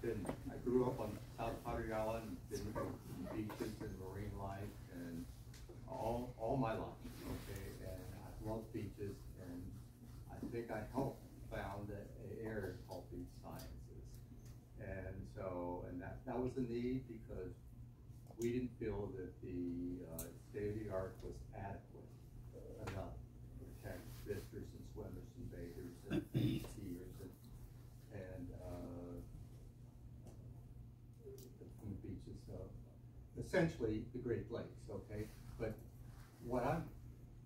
I grew up on South Padre Island, been to beaches and marine life and all my life, okay, and I love beaches, and I think I helped found an area called Beach Sciences. And so, and that was a need because we didn't feel that the state of the art was adequate enough to protect visitors and swimmers and bathers and skiers and from the beaches of essentially the Great Lakes, okay? But what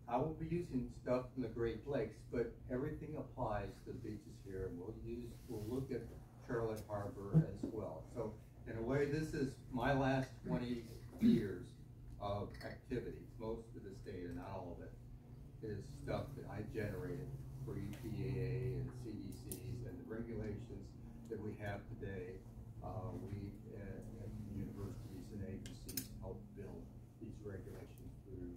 I will be using stuff from the Great Lakes, but everything applies to the beaches here, and we'll look at Charlotte Harbor as well. So in a way, this is my last 20 years of activities. Most of this data, not all of it, is stuff that I generated for EPA and CDCs and the regulations that we have today. We at universities and agencies help build these regulations through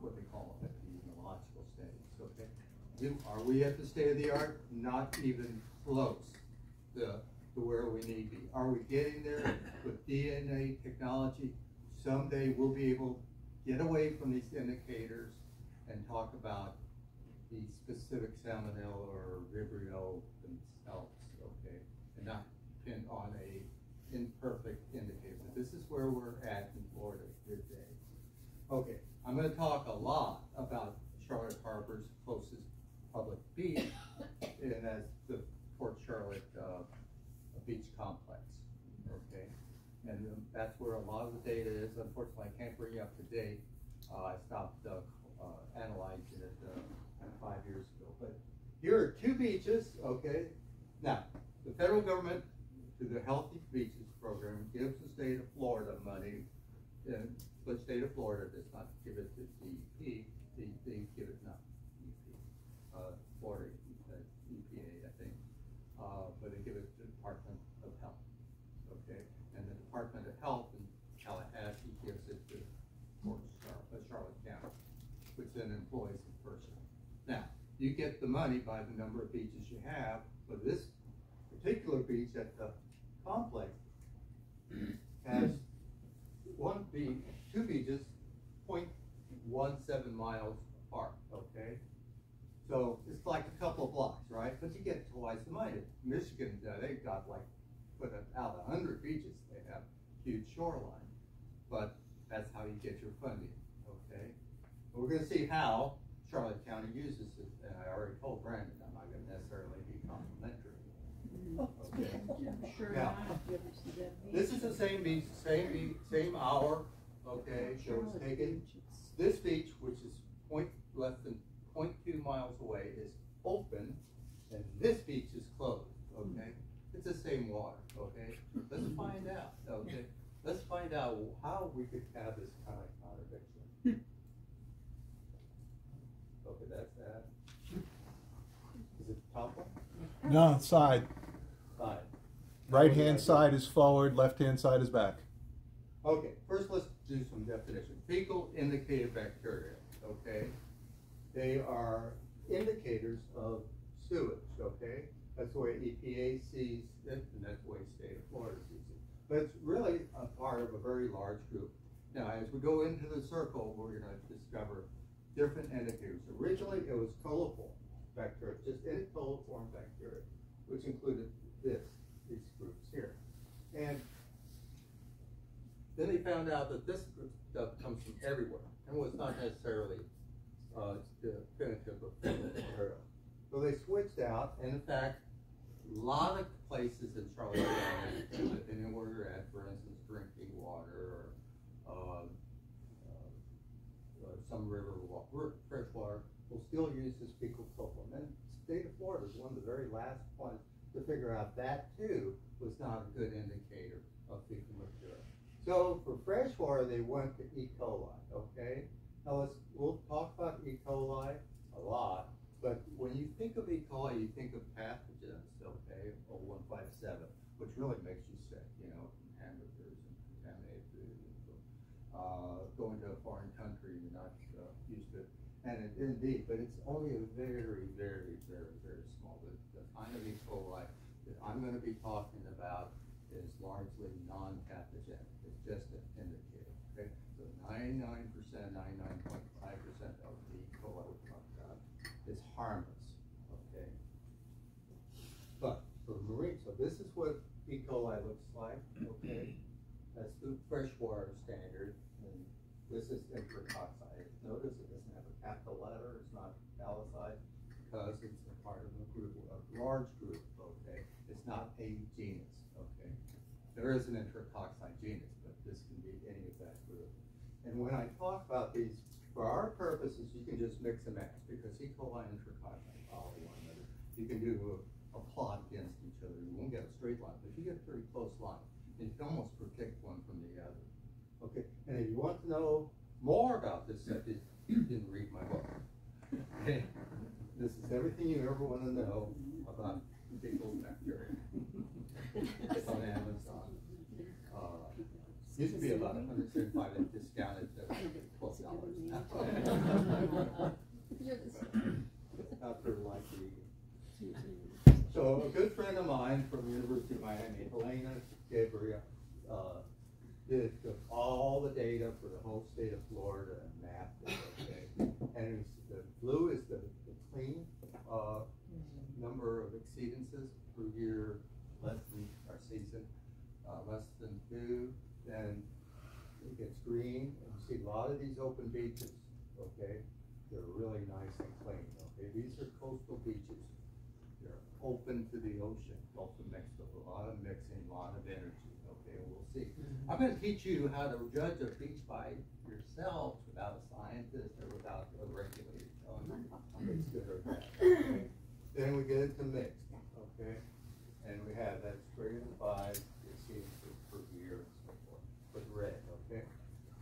what they call epidemiological studies. Okay, are we at the state of the art? Not even close to where we need to be. Are we getting there with DNA technology? Someday we'll be able to get away from these indicators and talk about the specific salmonella or vibrio themselves, okay, and not depend on a imperfect indicator. But this is where we're at in Florida today. Okay, I'm going to talk a lot about Charlotte Harbor's closest public beach, and that's the Port Charlotte beach complex, okay? And that's where a lot of the data is. Unfortunately, I can't bring you up to date. I stopped analyzing it 5 years ago. But here are 2 beaches, okay? Now, the federal government, through the Healthy Beaches program, gives the state of Florida money. And the state of Florida does not give it to DEP. They give it, not DEP, Florida EPA, I think. But they give it to the Department of Health, okay? And the Department of Health in Tallahassee gives it to Charlotte County, which then employs the person. Now, you get the money by the number of beaches you have, but this particular beach at the complex has 2 beaches 0.17 miles apart, okay? So it's like a couple of blocks, right? But you get twice the money. Michigan, they've got like, put out 100 beaches. They have huge shoreline. But that's how you get your funding, okay? But we're going to see how Charlotte County uses it. And I already told Brandon I'm not going to necessarily be complimentary. Okay. Now, this is the same beach, same hour, okay? So it's taken. This beach, which is less than 0.2 miles away, is open, and this beach is closed, okay? It's the same water, okay? Let's find out, okay? Let's find out how we could have this kind of contradiction. Okay, that's that. Is it the top one? No, side. Side. Right-hand side is forward, left-hand side is back. Okay, first let's do some definition. Fecal indicated bacteria, okay? They are indicators of sewage, okay? That's the way EPA sees it, and that's the way the state of Florida sees it. But it's really a part of a very large group. Now, as we go into the circle, we're going to discover different indicators. Originally, it was coliform bacteria, just any coliform bacteria, which included these groups here. And then they found out that this stuff comes from everywhere and was not necessarily definitive of bacteria. So they switched out, and in fact, a lot of places in Charlotte County, depending on where you're at, for instance, drinking water or some river fresh water, will still use this fecal coliform. And the state of Florida is one of the very last ones to figure out that too was not a good indicator of fecal material. So for freshwater, they went to E. coli, okay? Now we'll talk about E. coli a lot, but when you think of E. coli, you think of pathogens, okay, 0157, which really makes you sick, you know, hamburgers and contaminated food, and going to a foreign country you're not used to it. And indeed, but it's only a very, very, very, very small. The kind of E. coli that I'm going to be talking about is largely non-pathogenic. It's just an indicator. Okay, so 99%, 99.5% of the E. coli we're talking about is harmless. Okay, but for marine, so this is what E. coli looks like. Okay, that's the freshwater standard, and this is enterococci. Notice it doesn't have a capital letter. It's not italicized because it's a part of a group, a large group. Okay, it's not a genus. Okay, there is an enterococci genus, but this can be any of that group. And when I talk about these, for our purposes, you can just mix and match because E. coli and enterococci follow one another. You can do a plot against each other. You won't get a straight line, but you get a pretty close line. And you can almost predict one from the other. Okay, and if you want to know more about this subject, you didn't read my book. Okay, this is everything you ever want to know about fecal bacteria. It's on Amazon. Used to be about $175 and discounted to $12 now. After like so a good friend of mine from the University of Miami, Helena Gabriel, took all the data for the whole state of Florida and mapped it. Okay, and the blue is the clean number of exceedances per year, less than our season, less than 2. Then it gets green, and you see a lot of these open beaches. Okay, they're really nice and clean. Okay, these are coastal beaches. They're open to the ocean, Gulf of Mexico. A lot of mixing, a lot of energy. Okay, we'll see. I'm going to teach you how to judge a beach by yourself without a scientist or without a regulator telling you if it's good or bad. Okay? Then we get into mixed. Okay, and we have that's 3 and 5 exceedances per year and so forth with red. Okay,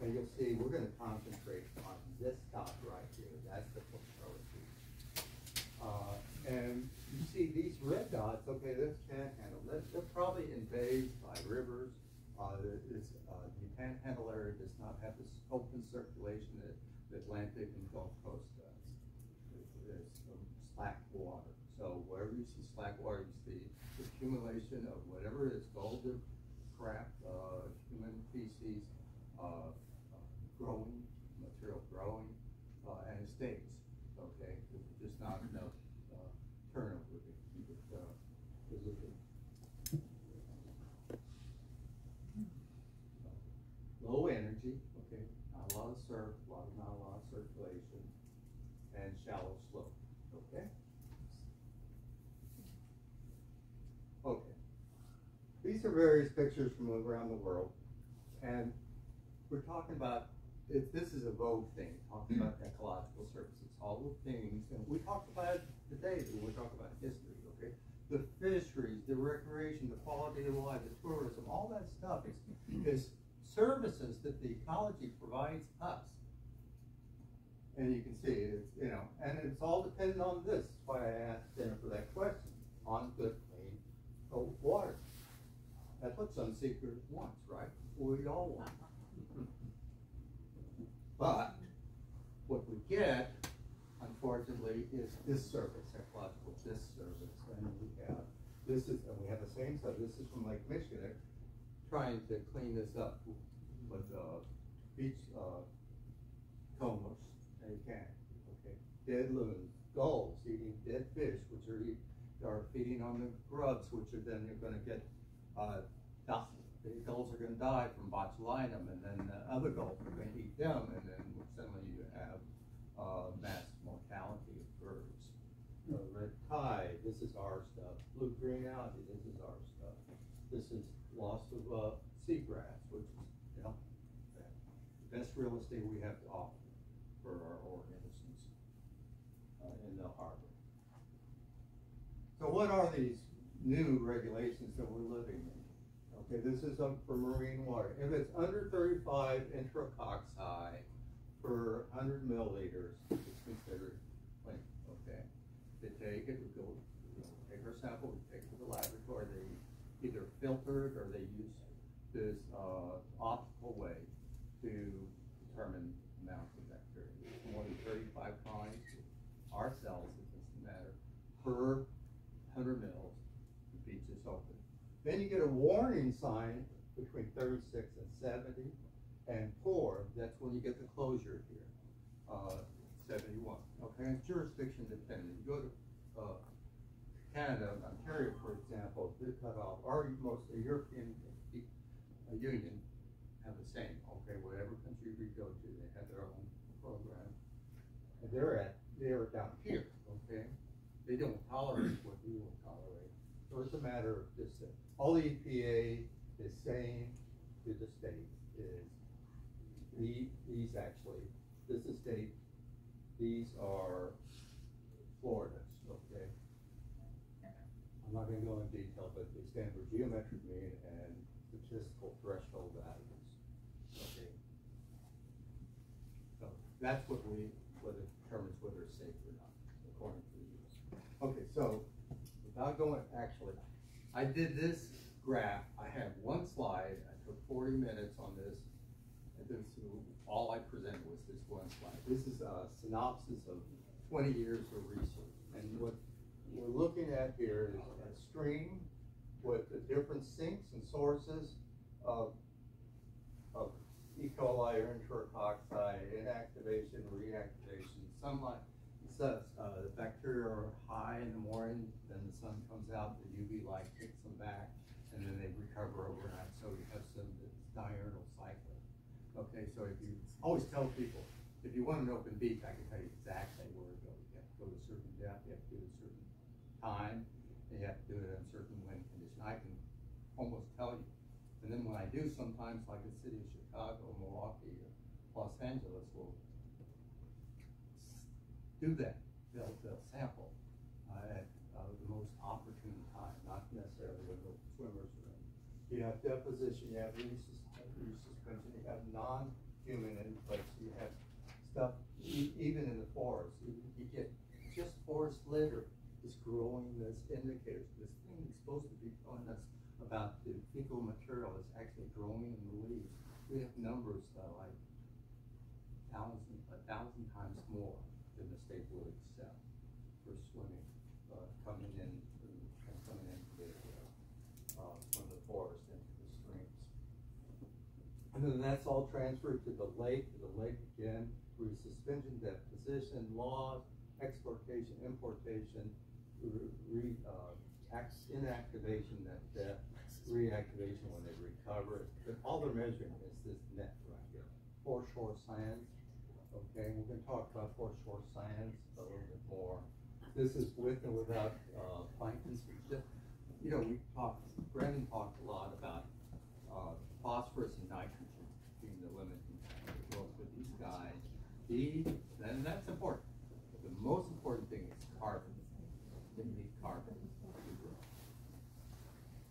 and you'll see we're going to concentrate on this dot right here. That's the Florida beach. And you see these red dots, okay, this panhandle, they're probably invaded by rivers. The panhandle area does not have this open circulation that the Atlantic and Gulf Coast does. There's slack water. So wherever you see slack water, you see the accumulation of whatever it is, gold, crap, human feces, growing, material growing, and it stays. Okay, there's just not enough turnover. Low energy, okay, not a lot of surf, not a lot of circulation, and shallow slope, okay? Okay. These are various pictures from around the world, and we're talking about, this is a vogue thing, talking about ecological services, all the things, and we talked about it today when we're talking about history, okay? The fisheries, the recreation, the quality of life, the tourism, all that stuff is services that the ecology provides us. And you can see it's, you know, and it's all dependent on this. That's why I asked Jennifer that question on good, clean, cold water. That's what some seekers want, right? We all want. But what we get, unfortunately, is disservice, ecological disservice. And we have this is, and we have the same stuff. This is from Lake Michigan, trying to clean this up with beach combers, and you can't. Okay, dead loons, gulls eating dead fish, which are feeding on the grubs, which are then you're going to get the gulls are going to die from botulinum, and then the other gulls are going to eat them, and then suddenly you have mass mortality of birds. Red tide, this is our stuff. Blue-green algae, this is our stuff. This is loss of seagrass, which is, you know, the best real estate we have to offer for our organisms in the harbor. So what are these new regulations that we're living in? Okay, this is for marine water. If it's under 35 enterococci per 100 milliliters, it's considered clean. Okay, they take it, we take our sample, we take it to the laboratory, they either filter it or they use this optical way to determine amounts of bacteria. More than 35 kinds. Our cells, it doesn't matter, per 100 mils, the beach is open. Then you get a warning sign between 36 and 70, and poor, that's when you get the closure here, 71. Okay, and jurisdiction dependent. You go to Canada, Ontario, for example, they cut off, or most of the European Union have the same. Okay, whatever country we go to, they have their own program. And they're down here. Okay, they don't tolerate what we will tolerate. So it's a matter of just all the EPA is saying to the state is these actually, this is state, these are Florida's. Okay, I'm not going to go in detail, but they stand for geometric mean and statistical threshold values. Okay, so that's what determines whether it's safe or not, according to the US. Okay, so without going, actually, I did this graph. I had one slide. I took 40 minutes on this, and this all I presented was this one slide. This is a synopsis of 20 years of research, and what we're looking at here is a stream with the different sinks and sources of E. coli or enterococci, inactivation, reactivation, sunlight. The bacteria are high in the morning, then the sun comes out, the UV light kicks them back, and then they recover overnight. So you have some diurnal cycle. Okay, so if you always tell people, if you want an open beach, I can tell you exactly where to go. You have to go to a certain depth, you have to do it at a certain time, and you have to do it in a certain wind condition. I can almost tell you. And then when I do, sometimes like the city of Chicago, Milwaukee, or Los Angeles will do that. They'll sample at the most opportune time, not necessarily when the swimmers are in. You have deposition, you have resuspension, you have non-human in place, you have stuff, even in the forest. You get just forest litter is growing this indicators. This thing is supposed to be telling us about the fecal material that's actually growing in the leaves. We have numbers like 1,000 times more than the state will accept for swimming coming in from the forest into the streams. And then that's all transferred to the lake. Again, resuspension, deposition, laws, exportation, importation, inactivation, death, reactivation when they recover it. But all they're measuring is this net right here. Foreshore sands. Okay, we're going to talk about foreshore sands a little bit more. This is with and without plankton. You know, Brandon talked a lot about phosphorus and nitrogen being the limiting factor. Well, for these guys, and that's important. But the most important thing is carbon. They need carbon to grow.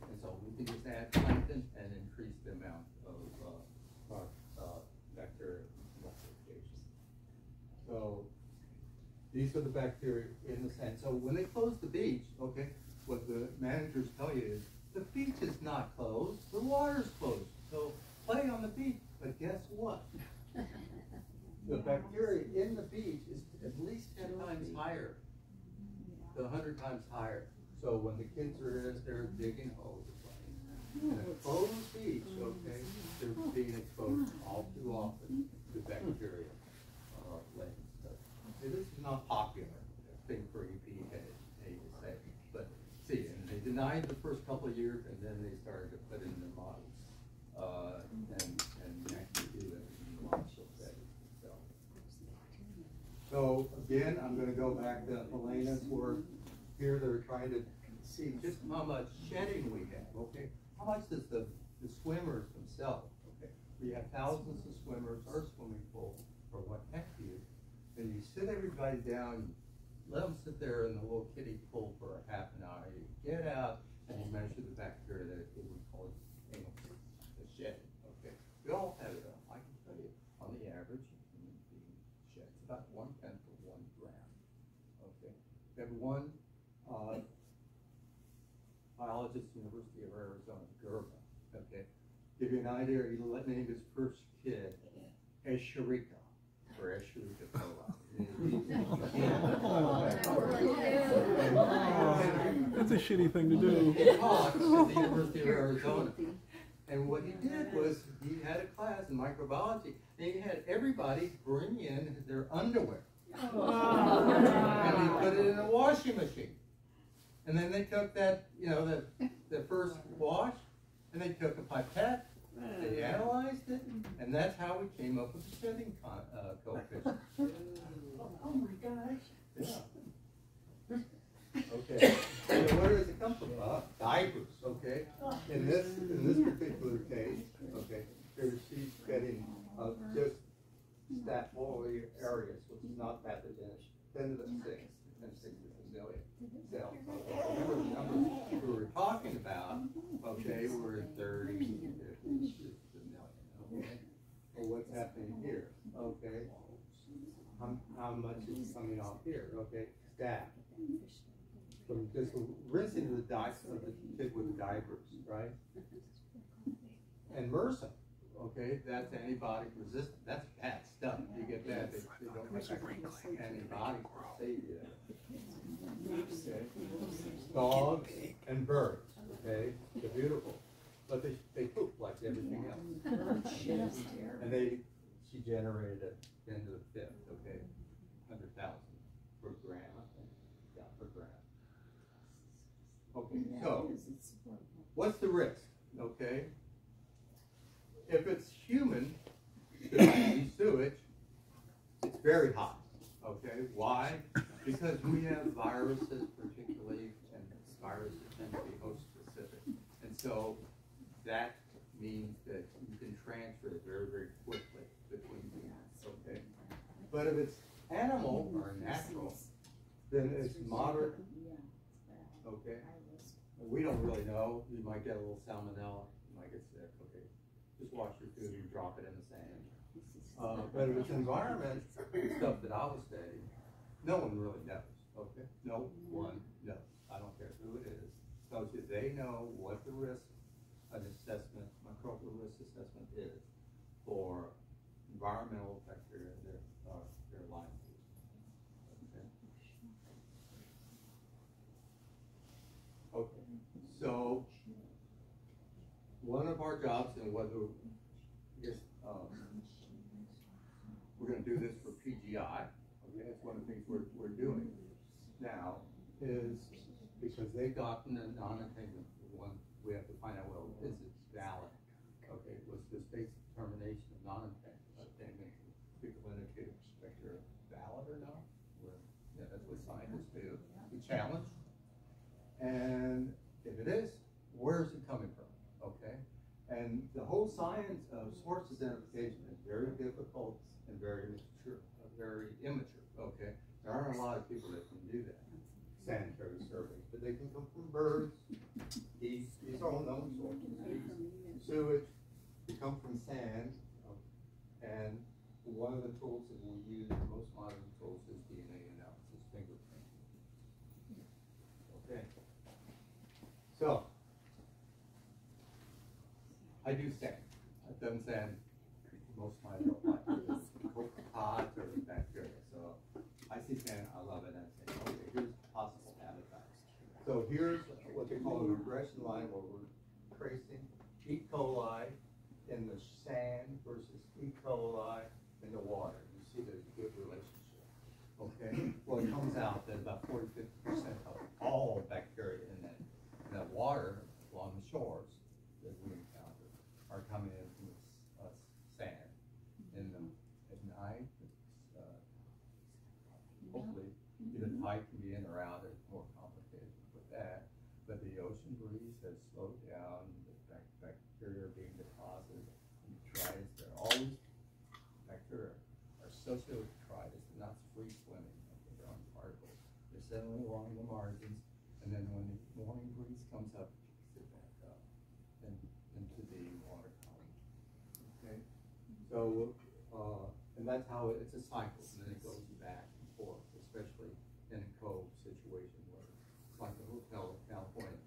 And so we can just add plankton and increase the amount of bacteria multiplication. So these are the bacteria in the sand. So when they close the beach, okay, what the managers tell you is the beach is not closed, the water's closed. So play on the beach. But guess what? The bacteria in the beach is at least 10 times higher, to 100 times higher. So when the kids are there digging holes, in a closed beach, okay, they're being exposed all too often to bacteria. This is not popular thing for EPA to say, but see, and they denied the first couple of years, and then they started to put in their models and actually do it in large settings. So again, I'm going to go back to Elena's work. Here they're trying to see just how much shedding we have. Okay, how much does the swimmers themselves? Okay, we have thousands of swimmers or swimming pool or what have you. And you sit everybody down, let them sit there in the little kiddie pool for a half an hour. You get out and you measure the bacteria that we call it the shed. Okay, we all have it. I can tell you, on the average, human being sheds about 1/10 of 1 gram. Okay, we have one biologist, University of Arizona, Gerba. Okay, give you an idea. He name his first kid Escherichia. For Escherichia coli. That's a shitty thing to do. He taught at the University of Arizona. And what he did was he had a class in microbiology, and he had everybody bring in their underwear. And he put it in a washing machine. And then they took that, you know, the first wash, and they took a pipette, they analyzed it, and that's how we came up with the shedding coefficient. Oh my gosh. Yeah. Okay. So where does it come from? Diapers. Okay. In this particular case, okay, she's getting just staphylococcus aureus, which is not pathogenic. 10 to the 6, 10 to 6 is a million cells. Remember the numbers we were talking about? Okay, we're 30, 50, a million. Okay. Well, what's happening here? Okay. How much is coming off here? Okay. Staph. From just rinsing the kid with the diapers, right? And MRSA, okay, that's antibiotic resistant. That's bad stuff. You get that, they don't make antibiotics to save you. Okay. Dogs and birds, okay, they're beautiful, but they poop like everything else. And she generated it 10 to the 5th, okay, 100,000 per gram, I think. Yeah, per gram. Okay, so what's the risk? Okay, if it's human sewage, it's very high. Okay, why? Because we have viruses, particularly, and viruses tend to be host specific, and so that means that you can transfer it very, very quickly between humans. Okay, but if it's animal or natural, then it's moderate. Okay. We don't really know. You might get a little salmonella. You might get sick. Okay. Just wash your food and drop it in the sand. But if it's environment stuff that I was studying, no one really knows. Okay. No one knows. I don't care who it is. So they know what the risk, an assessment, microbial risk assessment is for environmental bacteria in their life. Okay, so one of our jobs, and whether we're going to do this for PGI, okay, that's one of the things we're doing now, is because they've gotten a non-attainment one, we have to find out, well, is it valid? Okay, was this basic determination of non-attainment fecal indicator bacteria valid or not? Well, yeah, that's what scientists do. We challenge. And if it is, where is it coming from? Okay? And the whole science of source identification is very difficult and very immature. Okay? There aren't a lot of people that can do that. Sanitary surveys, but they can come from birds, these are all known sources. Sewage, they come from sand, and one of the tools that we use, the most modern tools, is DNA analysis, fingerprint. Okay. So, I do sand. I've done sand most of my adult life. Pods or bacteria. So, I see sand, I love it, and I say, okay, here's possible habitat. So here's what they call a regression line where we're tracing E. coli in the sand versus E. coli in the water. You see there's a good relationship. Okay? Well, it comes out that about 40–50% of all bacteria in that water along the shores that we encounter are coming in from the sand. At night, hopefully, either tide can be in or out. It's more complicated with that. But the ocean breeze has slowed down. The bacteria are being deposited in detritus. All these bacteria are associated with detritus. They're not free swimming. They're on particles. They're settling along the margins. And then when the morning breeze comes up, it back up and into the water column. Okay? So, and that's how it's a cycle, and then it goes back and forth, especially in a cove situation where it's like a hotel in California.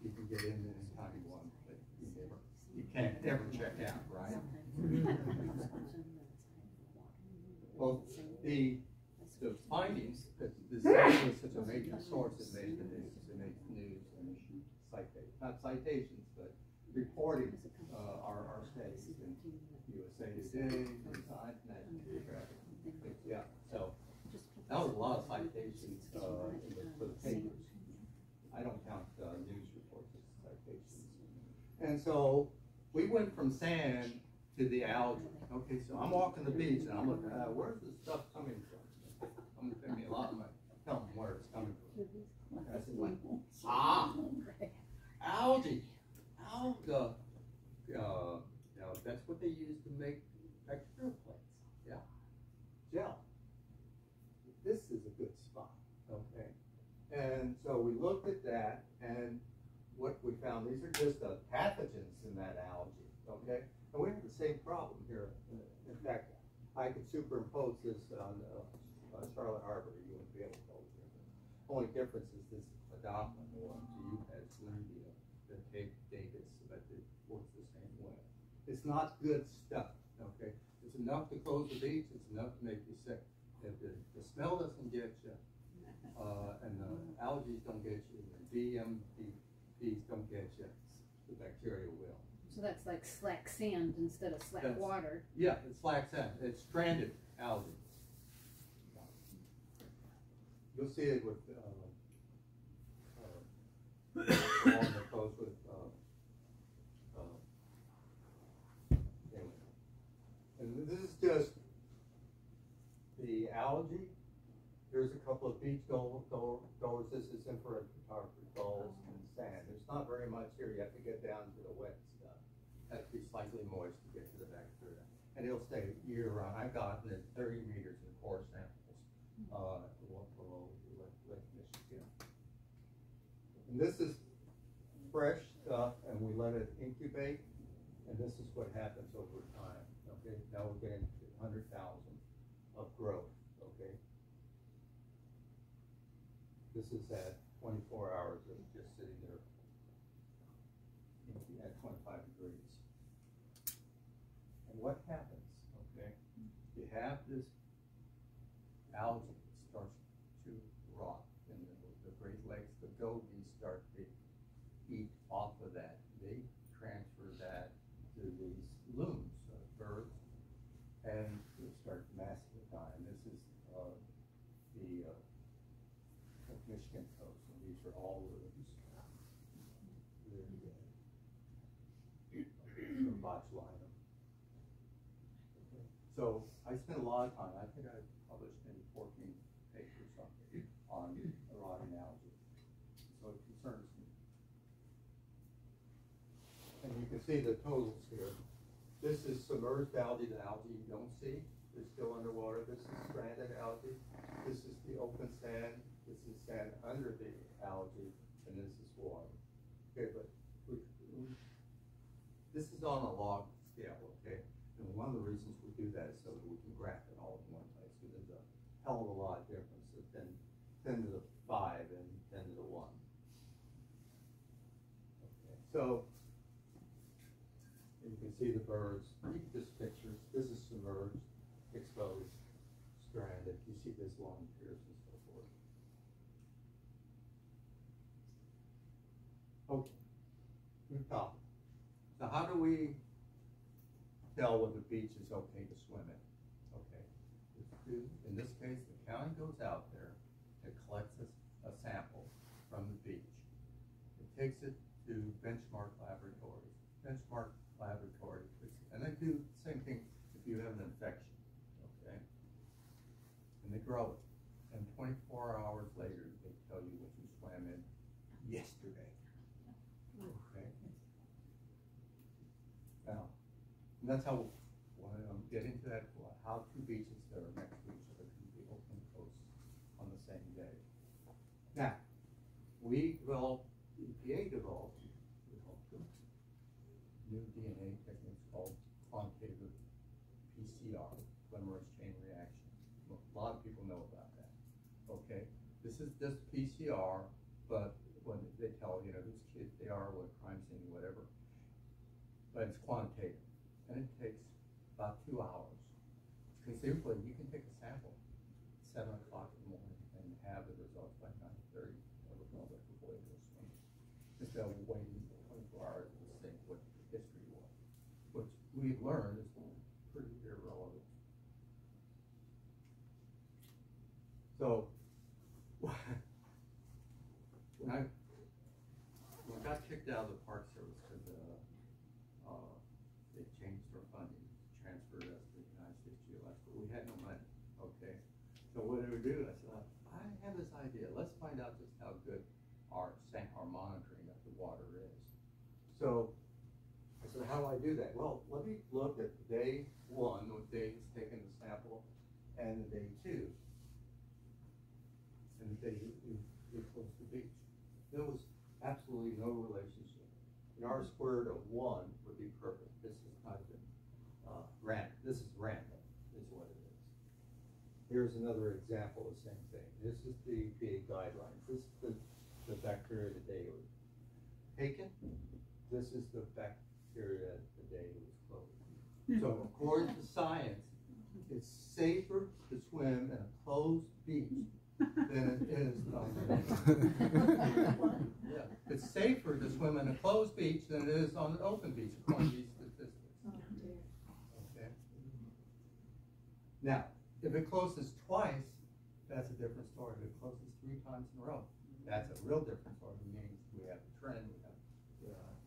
You can get in anytime you want, but you can't ever check out, right? Well, source that made the news. It makes news and citations, not citations, but reporting our states in USA Today, New Times, National Geographic. Yeah, so that was a lot of citations for the papers. I don't count news reports as citations. And so we went from sand to the algae. Okay, so I'm walking the beach and I'm looking at where's this stuff coming from? I'm gonna pay me a lot of money. Tell them where it's coming from. And I said, like, algae. Alga. That's what they use to make texture plates. Yeah. Gel. This is a good spot. Okay. And so we looked at that, and what we found, these are just pathogens in that algae. Okay. And we have the same problem here. In fact, I could superimpose this on Charlotte Harbor. You wouldn't be able to hold it. The only difference is this predominant one. So you had Slendia, the Cape Davis, but it works the same way. It's not good stuff. Okay. It's enough to close the beach. It's enough to make you sick. If the smell doesn't get you, and the algae don't get you, and the BMPs don't get you, the bacteria will. So that's like slack sand instead of slack water. Yeah, it's slack sand. It's stranded algae. You'll see it with along the coast with and this is just the algae. Here's a couple of beach goers. This is infrared photography, gulls and sand. There's not very much here. You have to get down to the wet stuff. It has to be slightly moist to get to the bacteria. And it'll stay year round. I've gotten it 30 meters in core samples below Lake Michigan. And this is fresh stuff, and we let it incubate. And this is what happens over time. Okay, now we're getting 100,000 of growth. Okay. This is at 24 hours of just sitting there at 25 degrees. And what happens, okay? You have this algae that starts to rot in the Great Lakes. The gobies start to eat off of that. They transfer that to these loons, birds, and they start massively dying. This is the Michigan coast, and these are all loons. They're botulinum. Okay. So I spent a lot of time. I think I published maybe 14 papers on rotting algae. So it concerns me. And you can see the totals here. This is submerged algae, the algae you don't see. They're still underwater. This is stranded algae. This is the open sand. This is sand under the algae, and this is water. Okay, but this is on a log scale, okay? And one of the reasons we do that is so that we can graph it all in one place, because there's a hell of a lot of difference than 10 to the 5 and 10 to the 1. Okay, so you can see the birds. This picture, this is submerged, exposed, stranded. You see this long pierce and so forth. Okay, new topic. So how do we tell whether the beach is okay to swim in? Okay, in this case, the county goes out there, it collects a sample from the beach. It takes it to benchmark laboratories. Benchmark laboratory, and they do the same thing if you have an infection, okay? And they grow it, and 24 hours later, they tell you what you swam in yesterday, okay? Now, and that's how, when I'm getting to that, how two beaches that are next to each other can be open coasts on the same day. Now, we developed, EPA developed, new DNA techniques called quantitative PCR, polymerase chain reaction. A lot of people know about that. Okay, this is just PCR, but when they tell you know whose kids they are, what crime scene, whatever, but it's quantitative, and it takes about 2 hours. Conceivably, you can take a sample at 7 o'clock in the morning and have the results by 9:30 waiting 24 hours to think what history was, which we've learned is pretty irrelevant. So when I got kicked out of the Park Service because they changed our funding, transferred us to the United States Geological. We had no money, okay? So what did we do? I said, I have this idea. Let's find out just how good our monitoring of the water is. So I said, how do I do that? Well, let me look at day one, what day he's taking the sample, and the day two, and the day we closed the beach. There was absolutely no relationship. And R squared of 1 would be perfect. This is not even random. This is random, is what it is. Here's another example of the same thing. This is the EPA guidelines. This is the bacteria the day it was taken. This is the bacteria the day it was closed. So according to science, it's safer to swim in a closed beach than it is yeah. It's safer to swim in a closed beach than it is on an open beach, according to these statistics. Okay. Now, if it closes twice, that's a different story. If it closes 3 times in a row, that's a real different story. It means we have a trend,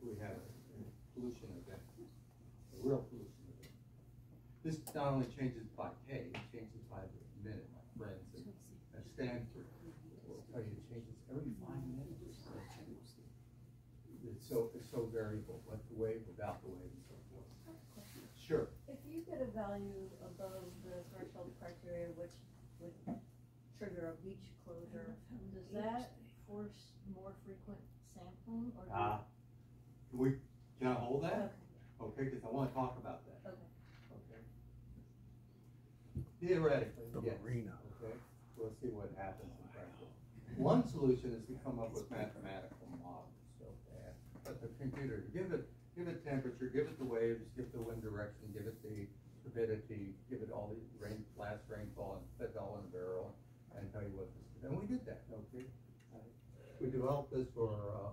we have a pollution event, a real pollution event. This not only changes by day, it changes by the minute. My friends at Stanford will tell you it changes every 5 minutes. It's so variable, like the wave, without the wave, and so forth. Sure. If you get a value above the threshold criteria, which would trigger a beach closure, does that force more frequent sampling? Or Can I hold that? Okay, because I want to talk about that. Okay. Theoretically, The yes. marina. Okay, we'll see what happens in practice. One solution is to come up with mathematical models. Okay, but the computer, give it temperature, give it the waves, give it the wind direction, give it the turbidity, give it all the last rainfall, and put it all in a barrel, and tell you what this is. And we did that. Okay, we developed this for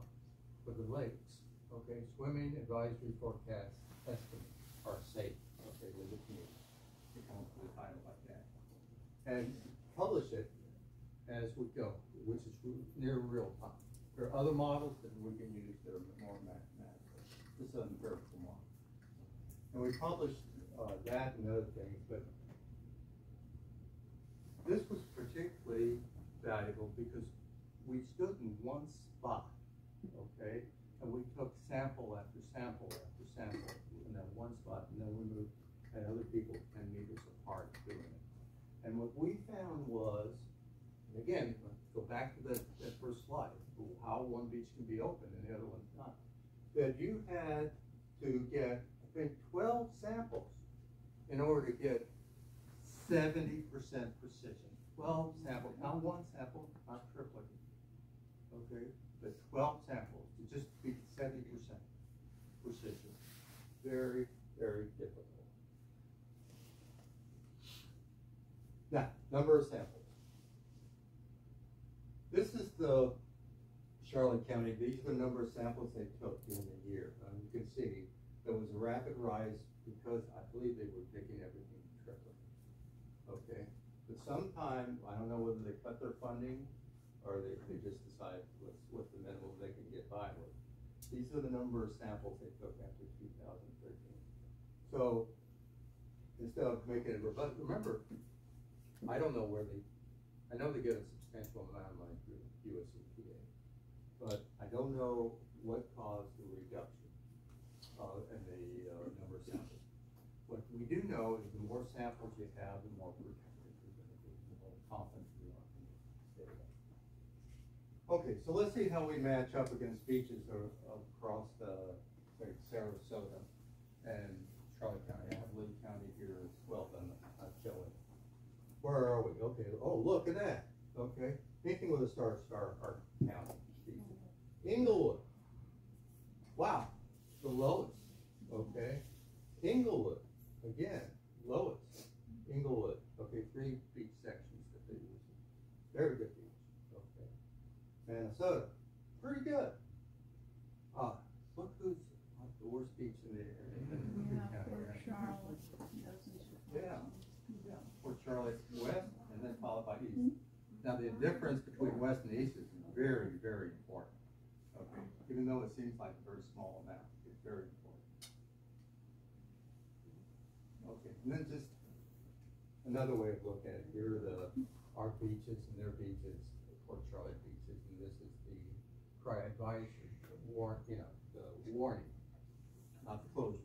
the lakes. Okay, swimming advisory forecast estimates are safe. Okay, with the community. We come up with a title like that, and publish it as we go, which is near real time. There are other models that we can use that are more mathematical. This is an empirical model, and we published that and other things. But this was particularly valuable because we stood in one spot. Okay. And we took sample after sample after sample in that one spot, and then we moved at other people 10 meters apart doing it. And what we found was, and again, go back to that first slide, how one beach can be open and the other one's not, that you had to get, I think, 12 samples in order to get 70% precision. 12 samples, not one sample, not triplet, okay, but 12 samples to just be 70% precision. Very, very difficult. Now, number of samples. This is the Charlotte County. These are the number of samples they took in a year. You can see there was a rapid rise because I believe they were taking everything triplet. Okay, but sometime, I don't know whether they cut their funding or they just decided what's the minimum they can get by with. These are the number of samples they took after 2013. So instead of making it robust, remember, I don't know where I know they get a substantial amount of money through US EPA, but I don't know what caused the reduction in the number of samples. What we do know is the more samples you have, the more protected you're going to be, the more confident you are in the data. Okay, so let's see how we match up against beaches across say, Sarasota and Charlotte County. I have Lee County here as well, but I'm not showing. Where are we? Okay, oh, look at that. Okay, anything with a star are county. Inglewood. Wow, the lowest. Okay, Inglewood, again, lowest. Inglewood. Okay, 3 beach sections that they use. Very good beach. Okay. Minnesota, pretty good. worst beach in the Yeah, county, Port right? Charlotte, dozens of Yeah. places. Yeah, Port Charlotte west and then followed by east. Now the difference between west and east is very, very important. Okay, even though it seems like a very small amount, it's very important. Okay, and then just another way of looking at it, here are our beaches and their beaches, Port Charlotte beaches, and this is the advice, the warning, not the closure.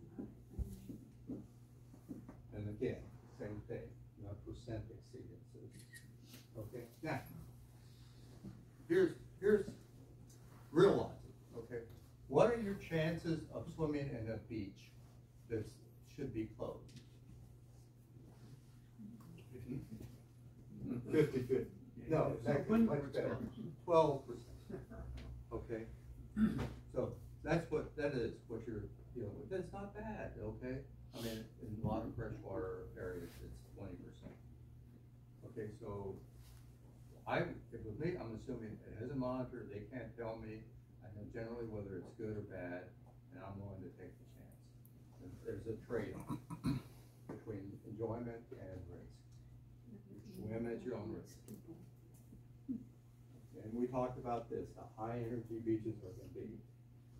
And again, same thing, no percent exceedances. Okay, now, here's real logic, okay? What are your chances of swimming in a beach that should be closed? 50-50. No, it's actually much better. 12%. Okay? So that's what that is, what you're dealing with. That's not bad, okay? I mean, in a lot of freshwater areas, it's 20%. Okay, so if with me, I'm assuming it has a monitor, they can't tell me. I know generally whether it's good or bad, and I'm willing to take the chance. And there's a trade-off between enjoyment and risk. Swim at your own risk. And we talked about this, the high energy beaches are going to be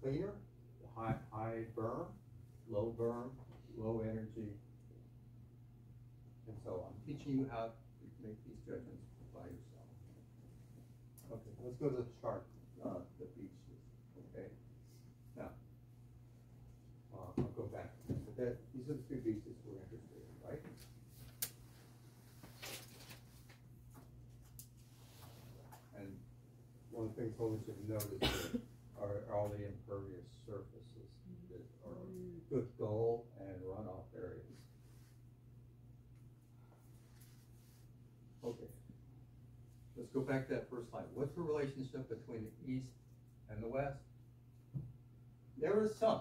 cleaner, the high berm, low energy. And so I'm teaching you how to make these judgments by yourself. Okay, let's go to the chart, the beaches, okay? Now, I'll go back. But these are the two beaches we're interested in, right? And one of the things I want you to notice are all the impervious surfaces that are good goal and runoff areas. Okay, let's go back to that first slide. What's the relationship between the east and the west? There is some,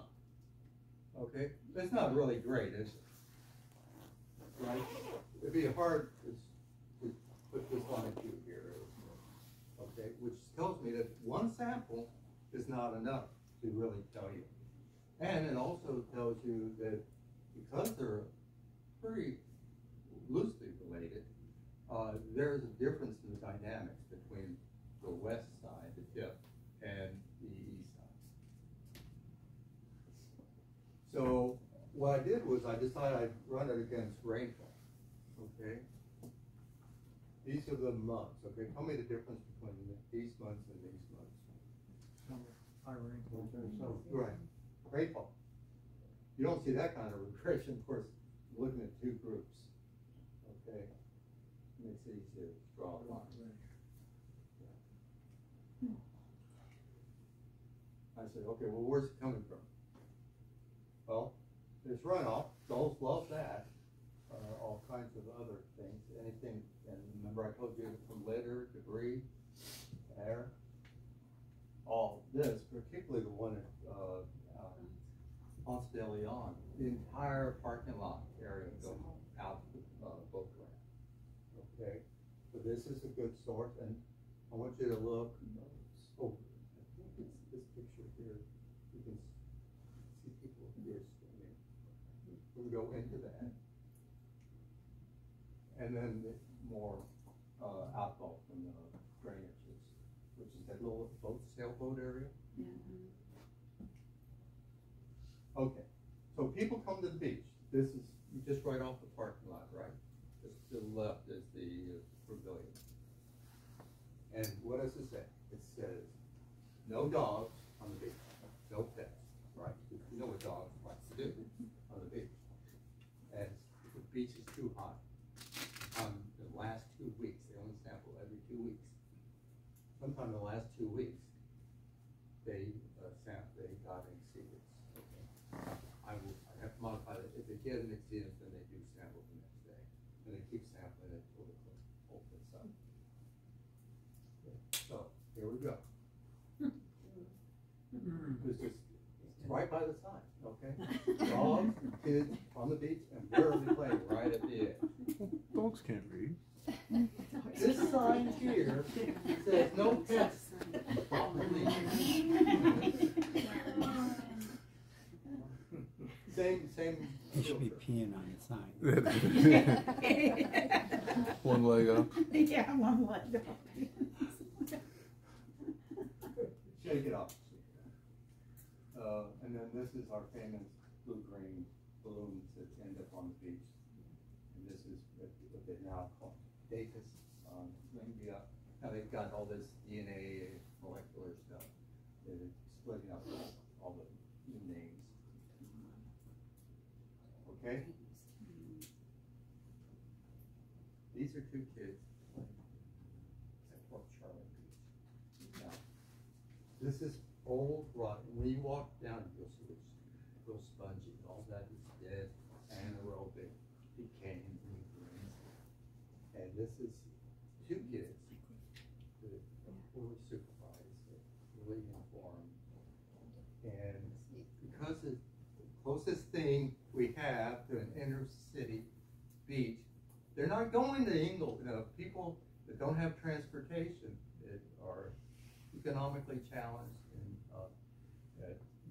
okay? But it's not really great, is it? Right? It'd be hard to put this on a cube here, okay? Which tells me that one sample is not enough to really tell you. And it also tells you that because they're pretty loosely related, there's a difference in the dynamics between the west side, the tip, and the east side. So what I did was I decided I'd run it against rainfall, okay? These are the months, okay? Tell me the difference between these months and these months. High rainfall. Right, rainfall. You don't see that kind of regression, of course, looking at two groups, okay? Makes it easier to draw a line. Yeah. I said, okay, well, where's it coming from? Well, there's runoff, gulls love that, all kinds of other things, anything, and remember I told you from litter, debris, air, all this, particularly the one at Ponce de Leon, the entire parking lot area goes out both ways. Okay, so this is a good source, and I want you to look. Oh, I think it's this picture here. You can see people here swimming. We go into that, and then the more outfall from the drainages, which is that little sailboat area. Okay, so people come to the beach. This is just right off the parking lot, right? Just to the left is the pavilion. And what does it say? It says, no dogs on the beach, no pets, right? You know what dogs like to do on the beach. And if the beach is too hot, the last 2 weeks, they only sample every 2 weeks. Sometime in the last 2 weeks, they got exceeded. Okay. I have to modify that. If they get an exceedance, then they do sample the next day. And they keep sampling it until the whole fits up. Okay. So, here we go. This is right by the sign, okay? Dogs, kids on the beach, and barely playing right at the edge. Dogs can't read. This sign here says no pets on the beach. Same. You should be peeing on the sign. One leg up. Yeah, one leg up. Shake it off. And then this is our famous blue-green balloons that end up on the beach. And this is what they now call Datus Lingia. Now they've got all this DNA molecular stuff that is splitting up all the new names. Okay? These are two kids at Port Charlotte Beach. Now, this is old rock. When you walk down, you'll see it's real spongy. All that is dead, anaerobic, decaying green greens. And this is two kids that are fully supervised, really informed. And because it's the closest thing we have to an inner city beach, they're not going to Ingle. You know, people that don't have transportation that are economically challenged and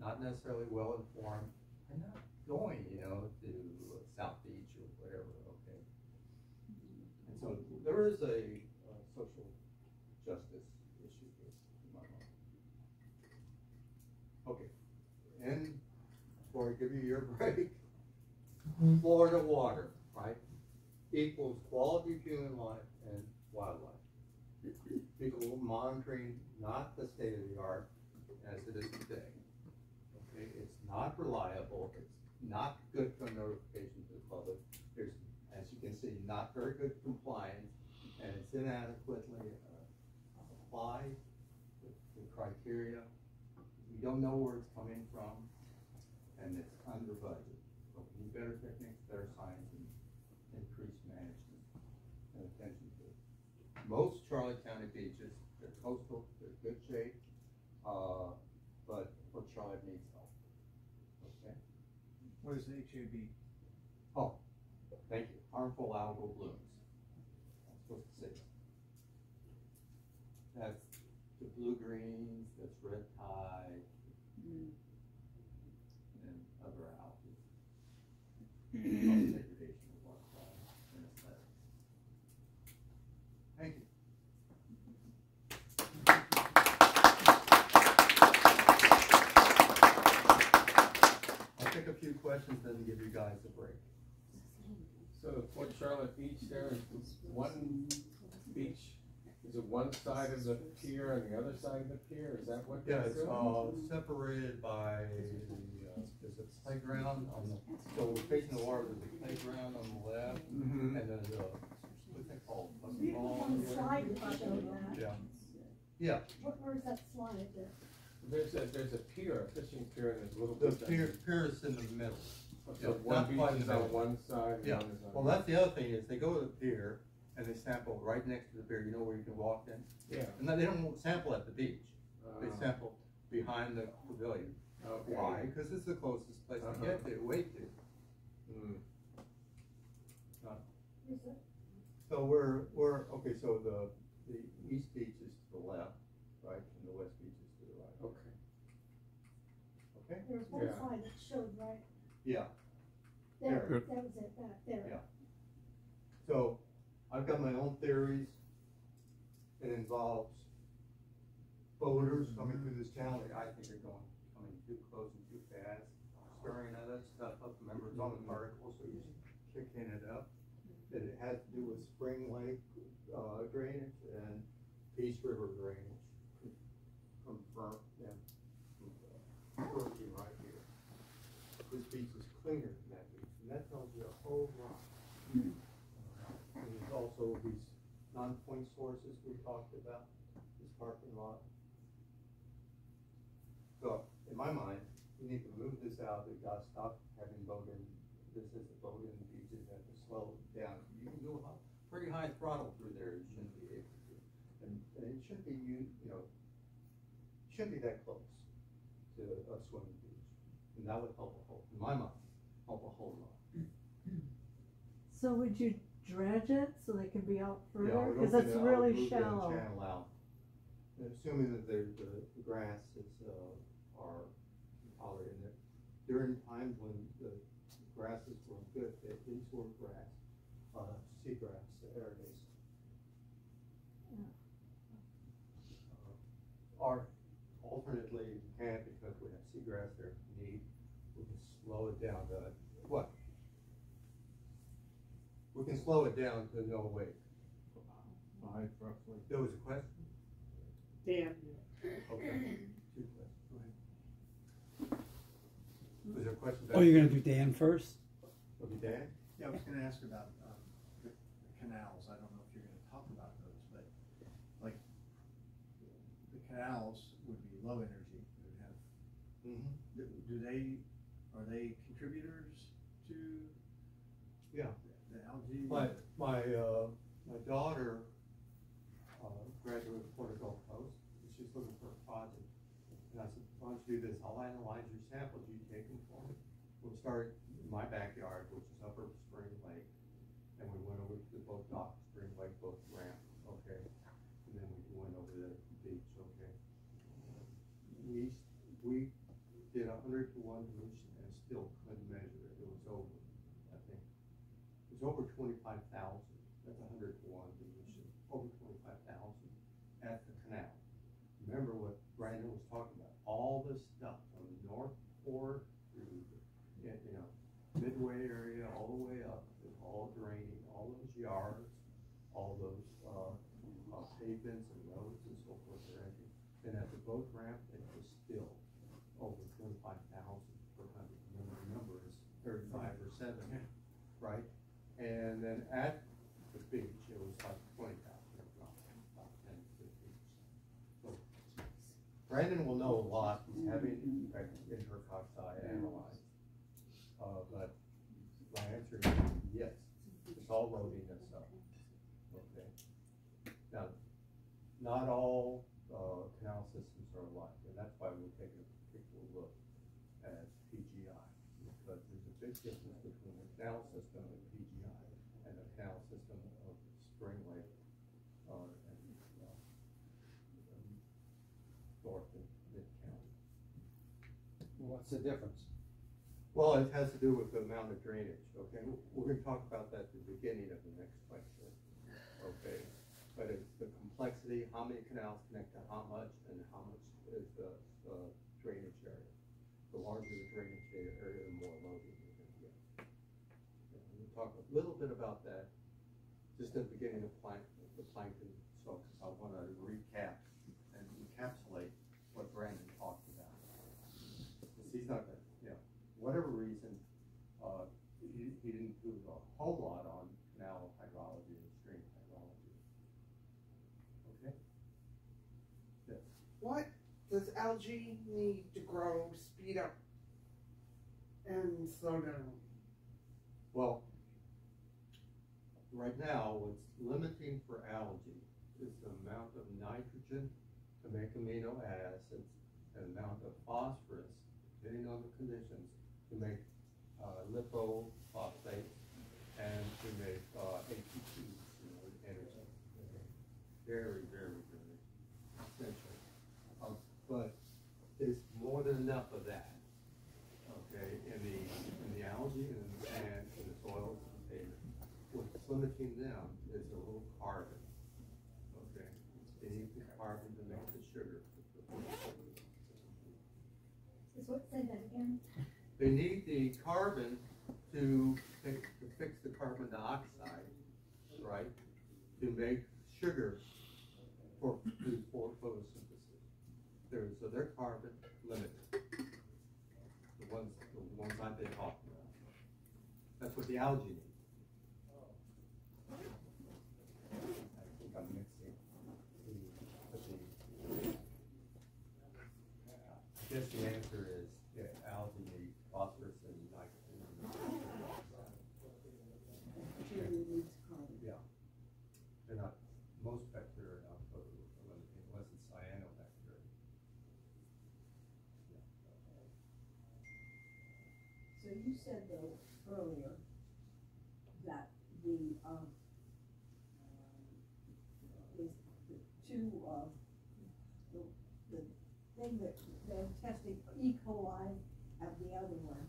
not necessarily well informed, are not going, you know, to South Beach or whatever. Okay, and so there is a social justice issue here in my mind. Okay, and before I give you your break, Florida water, right, equals quality of human life and wildlife. People monitoring not the state of the art as it is today. Okay, it's not reliable. It's not good for notification to the public. There's, as you can see, not very good compliance, and it's inadequately applied the criteria. We don't know where it's coming from, and it's under budget. So we need better techniques, better science, and increased management and attention to it. Most Charlotte County beaches, they're coastal, they're good shape, but Port Charlotte needs help. Okay? What is HAB? Oh, thank you. Harmful algal blooms. That's supposed to say that. That's the blue greens, that's red tide, and other algae. Degradation of water and aesthetics. Thank you. I'll take a few questions then give you guys a break. So the Port Charlotte Beach there is one beach, is it one side of the pier and the other side of the pier? Is that what Yeah, they're it's doing? separated by there's a playground on the, so we're facing the water, there's a playground on the left, Mhm. and then what's that called? You have one slide that showed that. Yeah. Yeah, Where's that slide there? There's a pier, a fishing pier, and there's a little the bit. pier is in the middle. So yeah, one not quite beach in is the on middle. one side and Yeah, one is on the well, that's the other thing is they go to the pier and they sample right next to the pier, you know where you can walk in? Yeah. And then they don't sample at the beach, they Uh, sample behind the pavilion. Okay. Why? Because it's the closest place to Uh-huh. get to, way to. Mm. Where's that? So we're okay. So the east beach is to the left, right, and the west beach is to the right. Okay. Okay. There was one Yeah. slide that showed right Yeah. there, There. that was it, back there. Yeah. So I've got my own theories. It involves boaters coming through this channel. I think they're coming too close and too fast, stirring all that stuff up. Remember, it's on the particle, so you're kicking it up. That it has to do with Spring Lake drainage and Peace River drainage. Confirm them. Working right here. This beach is cleaner than that beach, and that tells you a whole lot. And there's also these non-point sources we talked about, this parking lot. So, in my mind, we need to move this out. We've got to stop having boating. This is the boating beaches have to slow down. You can go pretty high throttle through there. You shouldn't be able to, and it shouldn't be shouldn't be that close to a swimming beach, and that would help a whole, in my mind, help a whole lot. So would you dredge it so they can be out Yeah, further? we're Because gonna that's move really the shallow. channel out. And assuming that the grass is are tolerant in it. during times when the grasses were good, inshore grass, seagrass areas. Or alternately, you can't because we have seagrass there if we need, we can slow it down to, what? We can slow it down to no wake. Five roughly. There was a question? Dan. Okay, two questions, go ahead. Was there a question? Oh, you're gonna do Dan first? Okay, Dan? Yeah, I was gonna ask about, the canals, I don't know if you're gonna talk about those, but, like, the canals would be low energy, they would have, are they contributors to Yeah. the algae? My daughter, graduated from Port Gulf Coast, and she's looking for a project. And I said, why don't you do this, I'll analyze your samples, you take them for me. We started in my backyard, which is Upper Spring Lake, and we went over to the boat dock, Spring Lake boat ramp, okay? And then we went over to the beach, okay? We did 100 to 1 dilution and still couldn't measure it, it was over, I think. It was over 25,000, that's 100 to 1 dilution, over 25,000 at the canal. Remember what Brandon was talking about, all this stuff from the North Port through the, Midway area, all the way up, it's all draining, all those yards, all those, pavements and roads and so forth, and at the boat ramp, it was still over 25,000 per hundred. Remember, the number is 35 or 70, right? And then at the beach, it was like 20,000, about 10 to 15%. So Brandon will know a lot. He's having intercocci analyzed. But my answer is yes. It's all loading this up. Okay. Now, not all canal systems are alike, and that's why we're taking a particular look at PGI, because there's a big difference between the canal system and PGI and the canal system of Spring Lake and North and Mid County. What's the difference? Well, it has to do with the amount of drainage, okay? We're gonna talk about that at the beginning of the next lecture, okay? But it's the complexity, how many canals connect to how much, and how much is the drainage area. The larger the drainage area, the more loading you're gonna get. And we'll talk a little bit about that just at the beginning of the plankton, so I wanna recap and encapsulate what Brandon talked about. Because he's not gonna, whatever reason, he didn't do a whole lot on canal hydrology and stream hydrology. Okay? Yes. What does algae need to grow, speed up, and slow down? Well, right now, what's limiting for algae is the amount of nitrogen to make amino acids, and amount of phosphorus, depending on the conditions, to make lipophosphates and to make ATPs, energy. Very, very, very essential. But there's more than enough of that, okay, in the algae and in the soils and potatoes. What's limiting them is a little carbon, okay? They need the carbon to make the sugar. Say that again. They need the carbon to fix the carbon dioxide, right? To make sugar for photosynthesis. So they're carbon limited. The ones I've been talking about. That's what the algae need. I think I'm mixing I guess the answer is algae need phosphorus and nitrogen. Needs carbon. Yeah. They're not, most bacteria are not limiting unless it's cyanobacteria. Yeah. So you said though earlier that the thing that they're testing E. coli and the other one.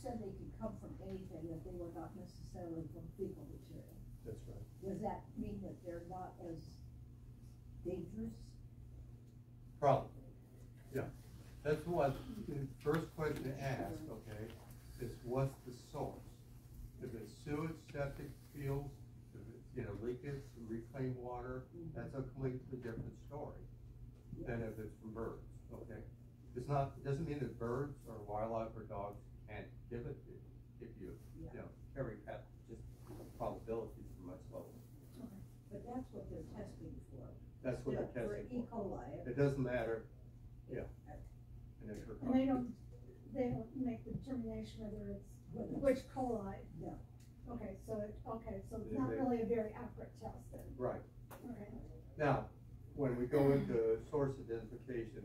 said they could come from anything, that they were not necessarily from fecal material. That's right. Does that mean that they're not as dangerous? Probably, yeah. That's what the first question to ask, okay, is what's the source? If it's sewage, septic fields, if it's, leakage, reclaimed water, that's a completely different story than if it's from birds, okay? It doesn't mean that birds or wildlife or dogs can't give it to you if you, carry out just probabilities are much lower. Okay. But that's what they're testing for. That's what they're For testing E. coli. It doesn't matter, yeah. And And they don't make the determination whether it's, which coli? No. Okay, so it's not really a very accurate test then. Right. Okay. Now, when we go into source identification,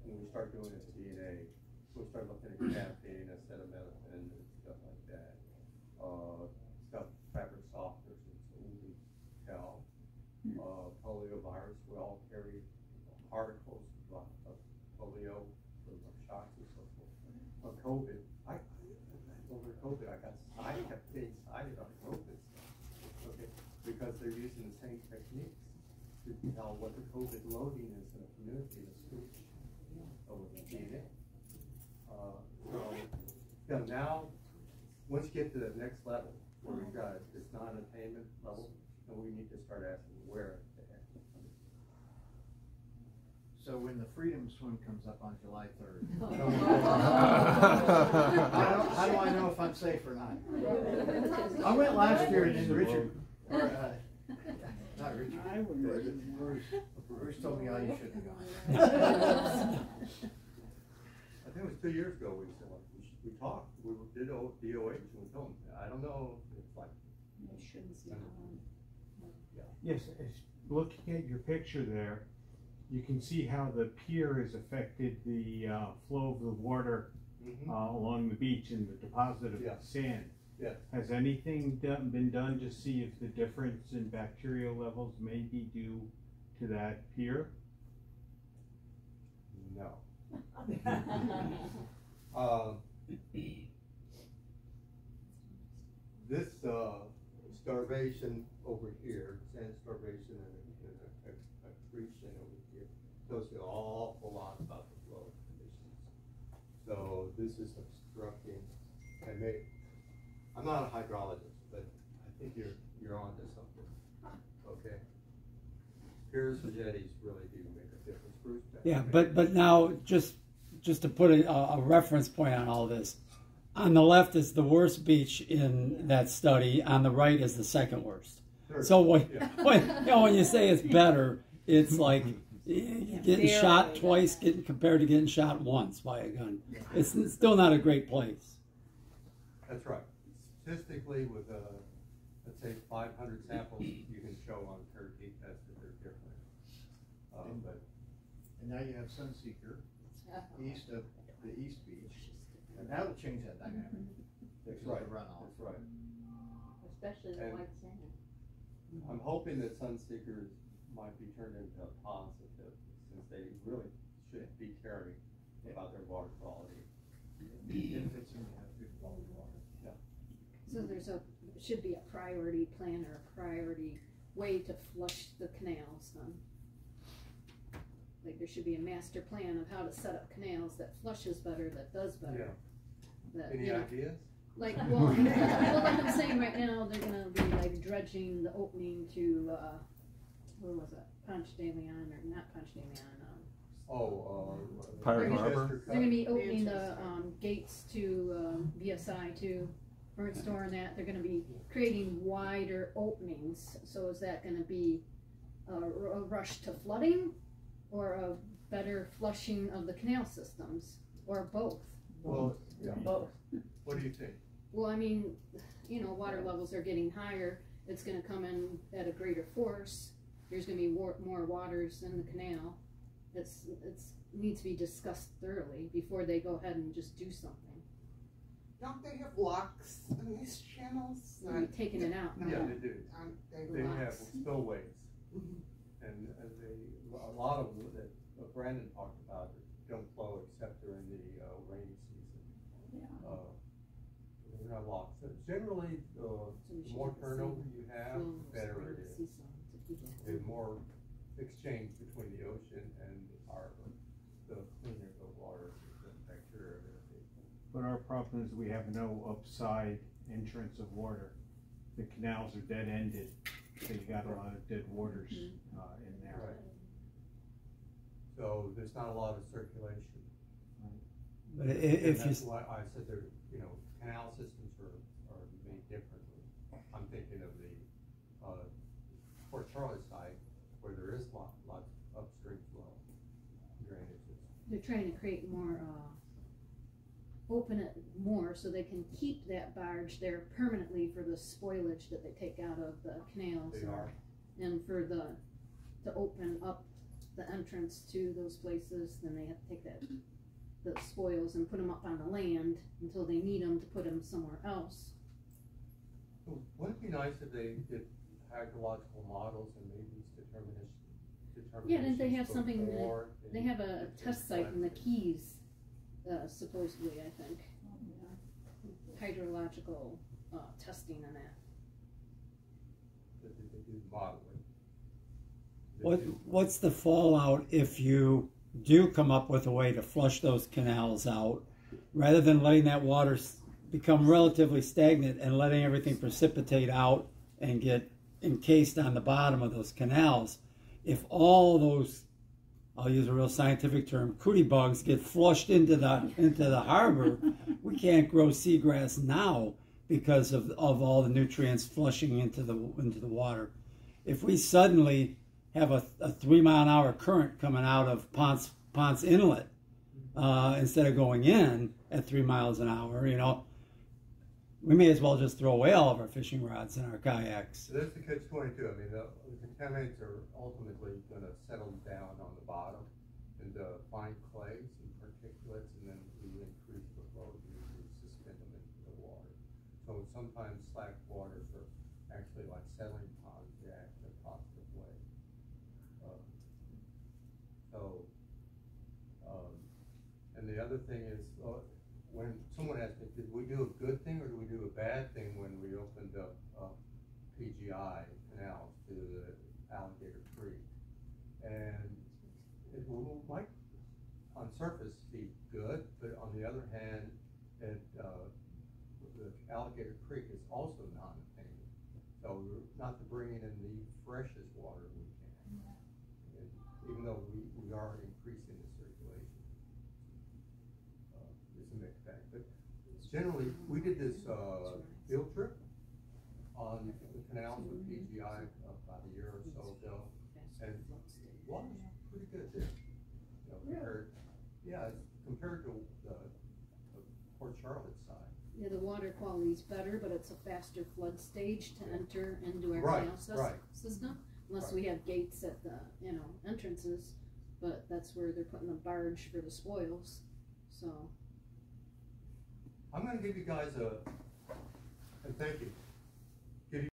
when we start doing it DNA, we'll start looking at caffeine, acetaminophen, and stuff like that. Stuff, fabric softeners, and we can tell. Poliovirus, we all carry particles of polio from our shots and so forth. COVID, over COVID, I kept getting cited on COVID stuff, okay, because they're using the same techniques to tell what the COVID loading is in a community in a school over the DNA. Now, once you get to the next level, where we've got this non-attainment level, then we need to start asking where they are. So when the Freedom Swim comes up on July 3rd, how do I know if I'm safe or not? I went last year and then Richard, not Richard, Bruce told me, oh, you shouldn't have gone. I think it was 2 years ago we said, like, we talked, we did DOH and we told them, I don't know if it's like. Yes, looking at your picture there, you can see how the pier has affected the flow of the water along the beach and the deposit of sand. Yeah. Has anything been done to see if the difference in bacterial levels may be due to that pier? No. This starvation over here, sand starvation and accretion over here, tells you an awful lot about the flow conditions. So this is obstructing, and I'm not a hydrologist, but I think you're onto something. Okay. Piers and jetties really do make a difference. Bruce, yeah, but now just to put a reference point on all this, on the left is the worst beach in that study. On the right is the second worst. Sure. So when you say it's better, it's like getting shot twice compared to getting shot once by a gun. It's still not a great place. That's right. Statistically, with let's say 500 samples, you can show on turkey tests that they're different. And now you have Sunseeker east of the East Beach, and that will change that dynamic. That's right. The runoff. That's right. Especially the white sand. I'm hoping that Sunseekers might be turned into a positive, since they really should be caring about their water quality. Benefits when you have good quality water. Yeah. So should be a priority plan or a priority way to flush the canals then. Like there should be a master plan of how to set up canals that flushes better, that does better. Yeah. That, Any ideas? Like, well, like I'm saying right now, they're gonna be like dredging the opening to, where was it? Ponce de Leon, or not Ponce de Leon, Pirate Harbor. they're gonna be opening the gates to VSI to Burnt Store and that. They're gonna be creating wider openings. So is that gonna be a rush to flooding, or a better flushing of the canal systems, or both? Well, yeah. Both. What do you think? Well, I mean, water levels are getting higher. It's gonna come in at a greater force. There's gonna be more waters in the canal. It's needs to be discussed thoroughly before they go ahead and just do something. Don't they have locks in these channels? They're taking it out. Yeah, they do. They have spillways, and a lot of them that Brandon talked about don't flow except during the rainy season. Generally, the more turnover you have, the better it is. The more exchange between the ocean and our, the cleaner the water, the bacteria. But our problem is we have no upside entrance of water. The canals are dead-ended, so you got a lot of dead waters in there. Right. So there's not a lot of circulation. But And that's why I said there, you know, canal systems are made differently. I'm thinking of the Port Charlotte side where there is lots upstream flow drainages. They're trying to create more, open it more so they can keep that barge there permanently for the spoilage that they take out of the canals. They are. And for to open up the entrance to those places, then they have to take the spoils and put them up on the land until they need them to put them somewhere else. Wouldn't it be nice if they did hydrological models and made these determinations? Yeah, didn't they have something, they have a it's test site in the Keys, supposedly, I think. Hydrological, testing on that. That they do modeling. What's the fallout if you do come up with a way to flush those canals out, rather than letting that water become relatively stagnant and letting everything precipitate out and get encased on the bottom of those canals? If all those, I'll use a real scientific term, cootie bugs get flushed into the harbor, we can't grow seagrass now because of all the nutrients flushing into the water. If we suddenly have a 3-mile-an-hour current coming out of Ponce Inlet instead of going in at 3 miles an hour, you know, we may as well just throw away all of our fishing rods and our kayaks. That's the catch-22. I mean, the contaminants are ultimately going to settle down on the bottom into fine clays and particulates, and then we increase the flow and we suspend them into the water. So sometimes slack waters are actually like settling ponds, react in a positive way. And the other thing is, when someone asked me, did we do a good thing or do we do a bad thing when we opened up PGI canals to the Alligator Creek? And it might, on surface, be good, but on the other hand, the Alligator Creek is also non-attainable. So we're not bringing in the freshest water we can, and even though we are increasing the circulation. It's a mixed bag, but generally we did this field trip on the canals with PGI about a year or so ago, and water's pretty good there. You know, compared to the Port Charlotte side. Yeah, the water quality is better, but it's a faster flood stage to enter into our canal system. Unless we have gates at the entrances, but that's where they're putting the barge for the spoils. So I'm going to give you guys and thank you.